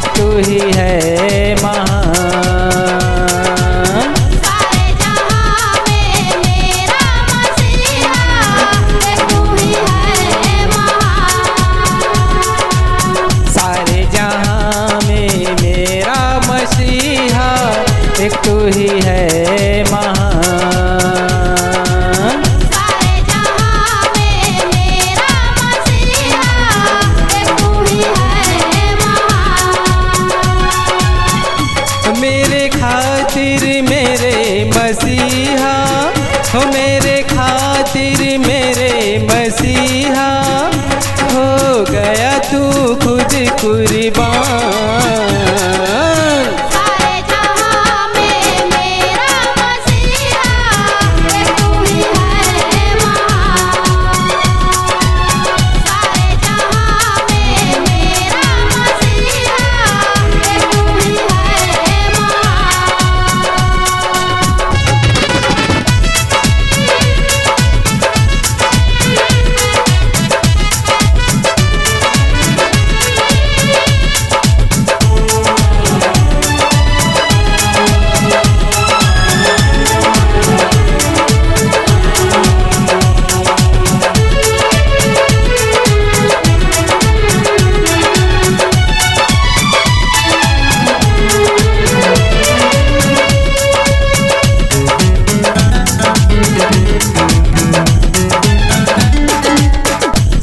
एक तू ही है महान। सारे जहां में मेरा मसीहा, एक तू ही है महान। सारे जहां में मेरा मसीहा, एक तू ही है महान। सारे जहां में मेरा मसीहा, एक तू ही है महान। मेरे खातिर मेरे मसीहा, हो मेरे खातिर मेरे मसीहा, हो गया तू खुद कुर्बान। सारे जहां में मेरा मसीहा, एक तू ही है महान। सारे जहां में मेरा मसीहा, एक तू ही है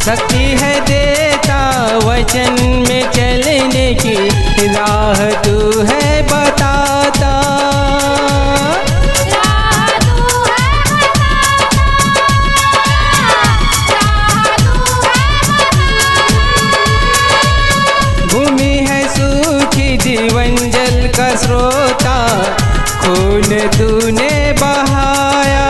शक्ति है देता वचन में चलने की, राह तू है बताता। राह तू है भूमि है सूखी जीवन जल का स्रोता, खून तूने बहाया।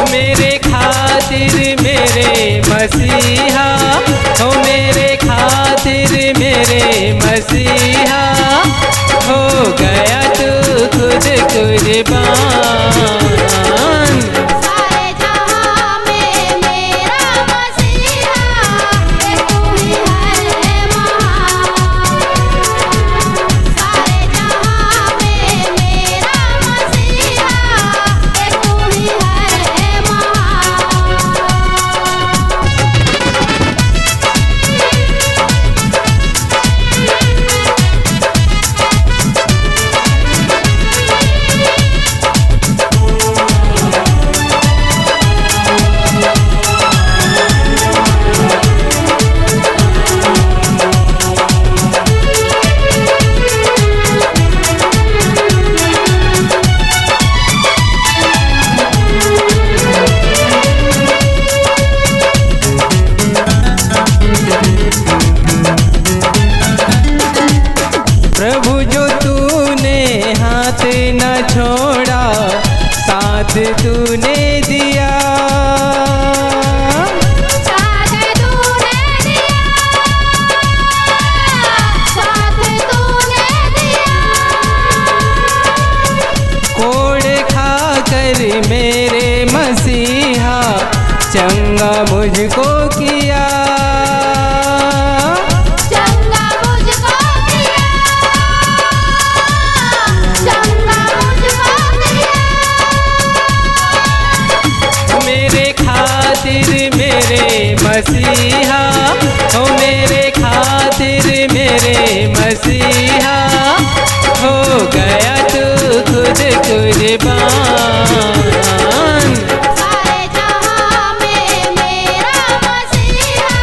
मेरे खातिर मेरे मसीहा, हो मेरे खातिर मेरे मसीहा, हो गया तू खुद कुर्बान। सारे जहां में मेरा मसीहा, एक तू ही है महान। सारे जहां में मेरा मसीहा, एक तू ही है महान। प्रभु जो तूने हाथ न छोड़ा, साथ तूने दिया। साथ तूने दिया, साथ तूने दिया। कोड़ खाकर मेरे मसीहा, चंगा मुझको किया। चंगा मुझको किया, चंगा मुझको किया। मेरे खातिर मेरे मसीहा, हो मेरे खातिर मेरे मसीहा, हो गया तू खुद कुर्बान। सारे जहां में मेरा मसीहा,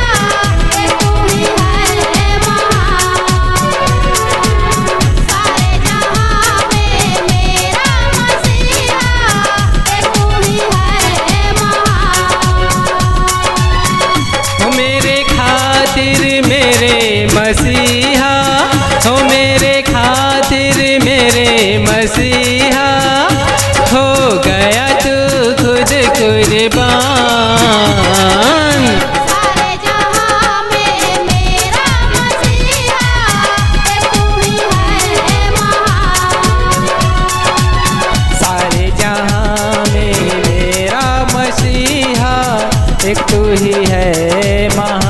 एक तू ही है महान।